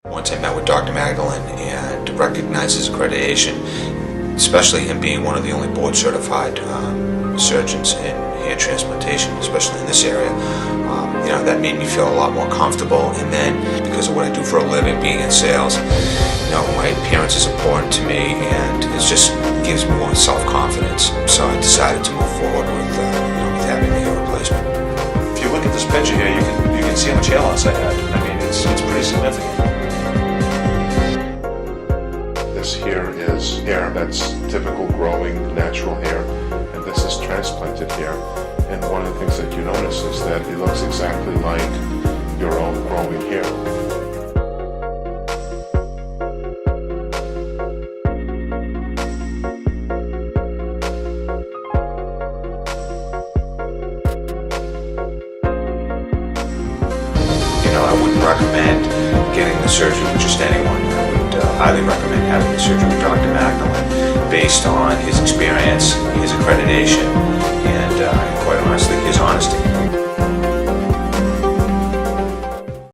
Once I met with Dr. Magdalin and recognized his accreditation, especially him being one of the only board-certified surgeons in hair transplantation, especially in this area, that made me feel a lot more comfortable. And then, because of what I do for a living, being in sales, my appearance is important to me, and it just gives me more self-confidence. So I decided to move forward with having the hair replacement. If you look at this picture here, you can see how much hair loss I had. I mean, it's pretty significant. This here is hair that's typical growing natural hair, and this is transplanted hair. And one of the things that you notice is that it looks exactly like your own growing hair. I wouldn't recommend getting the surgery with just anyone. I would highly recommend having the surgery with Dr. Magdalin based on his experience, his accreditation,